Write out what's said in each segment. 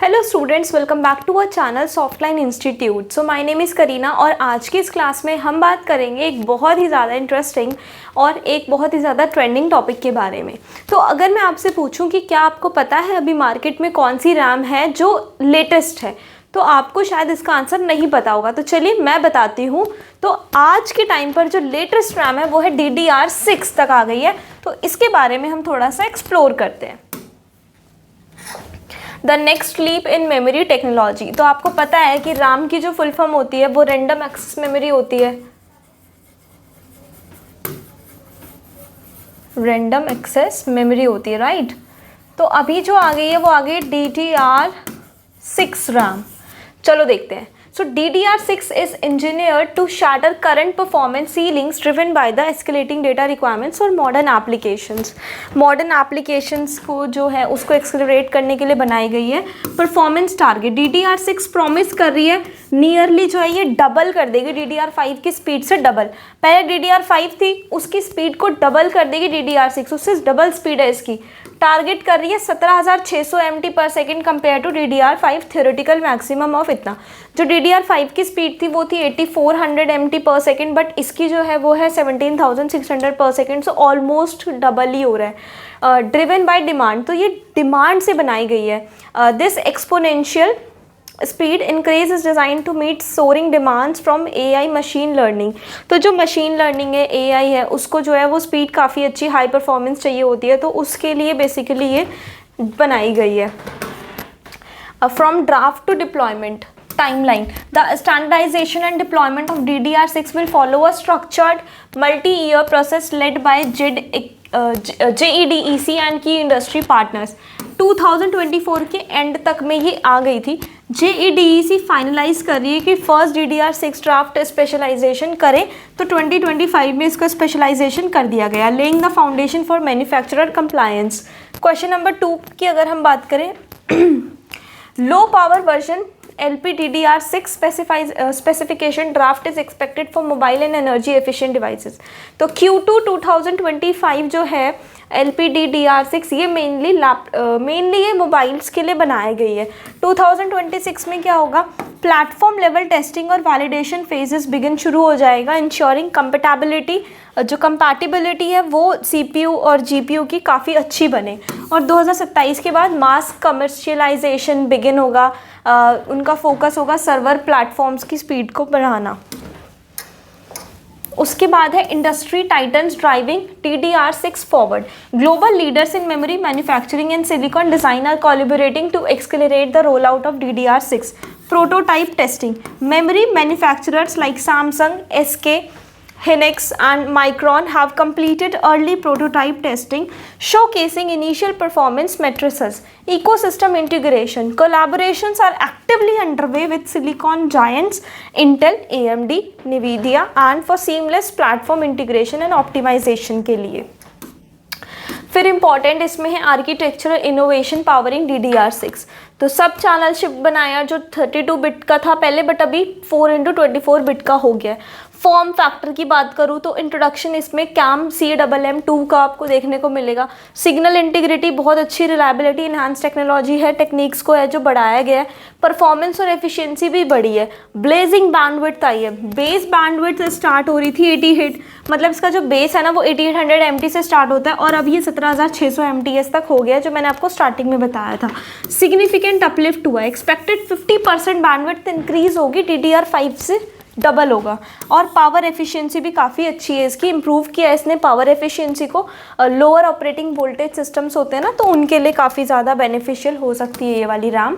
Hello students, welcome back to our channel Softline institute. So my name is Kareena और आज की इस class में हम बात करेंगे एक बहुत ही ज़्यादा इंटरेस्टिंग और एक बहुत ही ज़्यादा ट्रेंडिंग टॉपिक के बारे में। तो अगर मैं आपसे पूछूं कि क्या आपको पता है अभी मार्केट में कौन सी रैम है जो लेटेस्ट है, तो आपको शायद इसका आंसर नहीं पता होगा। तो चलिए मैं बताती हूँ। तो आज के टाइम पर जो लेटेस्ट रैम है वो है DDR6 तक आ गई है। तो इसके बारे में हम थोड़ा सा एक्सप्लोर करते हैं। The next leap in memory technology. तो आपको पता है कि रैम की जो फुल फॉर्म होती है वो रैंडम एक्सेस मेमोरी होती है। रैंडम एक्सेस मेमोरी होती है, राइट। तो अभी जो आ गई है वो आ गई DDR6 रैम। चलो देखते हैं। So DDR6 is engineered to shatter current performance ceilings driven by the escalating data requirements for modern applications। Modern applications को जो है उसको एक्सेलरेट करने के लिए बनाई गई है। परफॉर्मेंस टारगेट DDR6 प्रॉमिस कर रही है नियरली जो है ये डबल कर देगी DDR5 की स्पीड से डबल। पहले DDR5 थी, उसकी स्पीड को डबल कर देगी DDR6, उससे डबल स्पीड है इसकी। टारगेट कर रही है 17,600 MT पर second compare to DDR5 theoretical maximum of इतना। जो DDR5 की स्पीड थी वो थी 8400 MT पर सेकेंड, बट इसकी जो है वो है 17,600 पर सेकेंड। सो ऑलमोस्ट डबल ही हो रहा है। ड्रिवन बाय डिमांड, तो ये डिमांड से बनाई गई है। This exponential speed increase is design to meet soaring demands from AI machine learning. तो जो मशीन लर्निंग है, AI है, उसको जो है वो स्पीड काफ़ी अच्छी हाई परफॉर्मेंस चाहिए होती है, तो उसके लिए बेसिकली ये बनाई गई है। From draft to deployment timeline, the standardization and deployment of DDR6 will follow a structured multi-year process led by JEDEC and key industry partners। 2024 के एंड तक में ये आ गई थी। JEDEC फाइनलाइज कर रही है कि फर्स्ट DDR6 ड्राफ्ट स्पेशलाइजेशन करें, तो 2025 में इसका स्पेशलाइजेशन कर दिया गया। Laying the foundation for manufacturer compliance. Question number 2 की अगर हम बात करें, low power version LPDDR6 specification draft is expected for mobile and energy efficient devices। तो Q2 2025 जो है LPDDR6 ये मेनली ये मोबाइल्स के लिए बनाई गई है। 2026 में क्या होगा, प्लेटफॉर्म लेवल टेस्टिंग और वैलिडेशन फेजेस बिगिन शुरू हो जाएगा, इंश्योरिंग कंपेटेबिलिटी, जो कंपैटिबिलिटी है वो CPU और GPU की काफ़ी अच्छी बने। और 2027 के बाद मास कमर्शियलाइजेशन बिगिन होगा। उनका फोकस होगा सर्वर प्लेटफॉर्म्स की स्पीड को बढ़ाना। उसके बाद है industry titans driving DDR6 forward. Global leaders in memory manufacturing and silicon design are collaborating to accelerate the roll out of DDR6 prototype testing. Memory manufacturers like Samsung, SK Hynix and Micron have completed early prototype testing, showcasing initial performance matrices. Ecosystem integration collaborations are actively underway with silicon giants Intel, AMD, Nvidia and for seamless platform integration and optimization के लिए। फिर important इसमें है architectural innovation powering DDR6। तो सब channel ship बनाया जो 32 bit का था पहले, बट अभी 4x24 बिट का हो गया है। फॉर्म फैक्टर की बात करूँ तो इंट्रोडक्शन इसमें CAM CMM2 का आपको देखने को मिलेगा। सिग्नल इंटीग्रिटी बहुत अच्छी, रिलायबिलिटी इन्हांस टेक्नोलॉजी है, टेक्निक्स को है जो बढ़ाया गया है। परफॉर्मेंस और एफिशिएंसी भी बढ़ी है। ब्लेजिंग बैंडविड्थ आई है। बेस बैंडविड्थ स्टार्ट हो रही थी 88, मतलब इसका जो बेस है ना वो 8800 MT से स्टार्ट होता है और अब ये 17,600 MTS तक हो गया, जो मैंने आपको स्टार्टिंग में बताया था। सिग्निफिकेंट अपलिफ्ट हुआ है। एक्सपेक्टेड 50% बैंडविड्थ इंक्रीज होगी, DDR5 से डबल होगा। और पावर एफिशिएंसी भी काफ़ी अच्छी है इसकी, इम्प्रूव किया इसने पावर एफिशिएंसी को। लोअर ऑपरेटिंग वोल्टेज सिस्टम्स होते हैं ना, तो उनके लिए काफ़ी ज़्यादा बेनिफिशियल हो सकती है ये वाली रैम।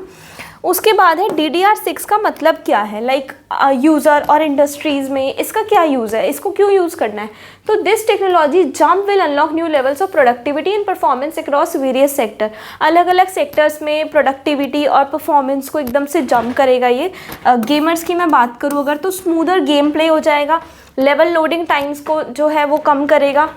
उसके बाद है DDR6 का मतलब क्या है, लाइक यूज़र और इंडस्ट्रीज़ में इसका क्या यूज़ है, इसको क्यों यूज़ करना है। तो this technology jump will unlock new levels of productivity and performance across various sector. अलग अलग सेक्टर्स में प्रोडक्टिविटी और परफॉर्मेंस को एकदम से जंप करेगा ये। गेमर्स की मैं बात करूँ अगर, तो स्मूदर गेम प्ले हो जाएगा, लेवल लोडिंग टाइम्स को जो है वो कम करेगा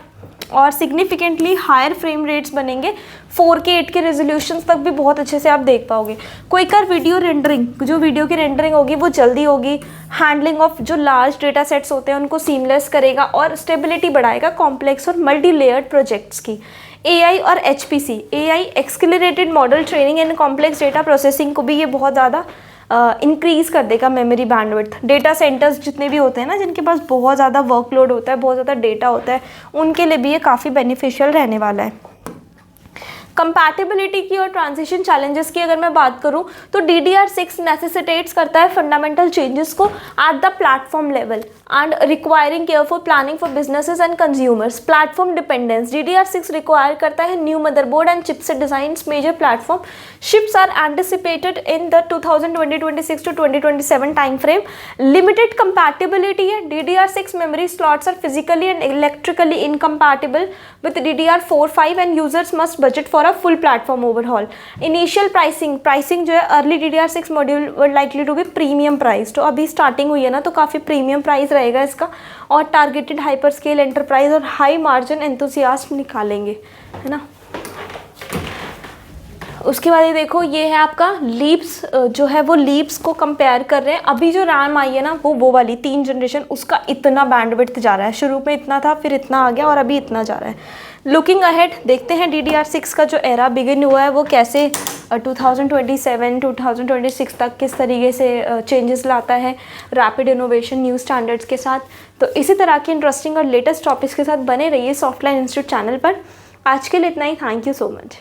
और सिग्निफिकेंटली हायर फ्रेम रेट्स बनेंगे। 4K 8K रेजोल्यूशन तक भी बहुत अच्छे से आप देख पाओगे। क्विकर वीडियो रेंडरिंग, जो वीडियो की रेंडरिंग होगी वो जल्दी होगी। हैंडलिंग ऑफ जो लार्ज डेटा सेट्स होते हैं उनको सीमलेस करेगा और स्टेबिलिटी बढ़ाएगा कॉम्प्लेक्स और मल्टी लेयर्ड प्रोजेक्ट्स की। AI और HPC, AI accelerated model training and complex data processing को भी ये बहुत ज़्यादा इंक्रीज़ कर देगा मेमोरी बैंडविड्थ। डेटा सेंटर्स जितने भी होते हैं ना, जिनके पास बहुत ज़्यादा वर्कलोड होता है, बहुत ज़्यादा डेटा होता है, उनके लिए भी ये काफ़ी बेनिफिशियल रहने वाला है। कंपैटिबिलिटी की और ट्रांजिशन चैलेंजेस की अगर मैं बात करूं तो DDR6 नेसेसिटेट्स करता है फंडामेंटल चेंजेस को at the platform level and requiring careful planning for businesses and consumers. Platform dependence, DDR6 require करता है new motherboard and chipset designs. Major platform ships are anticipated in the 2026 to 2027 time frame. Limited compatibility है, DDR6 memory slots are physically and electrically incompatible with DDR4-5 and users must budget for a full platform overhaul. Initial pricing जो है early DDR6 module were likely to be premium price. तो अभी starting हुई है ना, तो काफ़ी premium price रहेगा इसका, और टारगेटेड हाइपर स्केल एंटरप्राइज और हाई मार्जिन एंथुसियास्ट निकालेंगे, है ना। उसके बाद ये देखो, ये है आपका लीप्स, जो है वो लीप्स को कंपेयर कर रहे हैं। अभी जो रैम आई है ना, वो वाली 3 जनरेशन, उसका इतना बैंडविड्थ जा रहा है। शुरू में इतना था, फिर इतना आ गया, और अभी इतना जा रहा है। लुकिंग अहेड देखते हैं DDR6 का जो एरा बिगिन हुआ है वो कैसे 2027 2026 तक किस तरीके से चेंजेस लाता है रैपिड इनोवेशन न्यू स्टैंडर्ड्स के साथ। तो इसी तरह के इंटरेस्टिंग और लेटेस्ट टॉपिक्स के साथ बने रहिए सॉफ्टलाइन इंस्टीट्यूट चैनल पर। आज के लिए इतना ही। Thank you so much.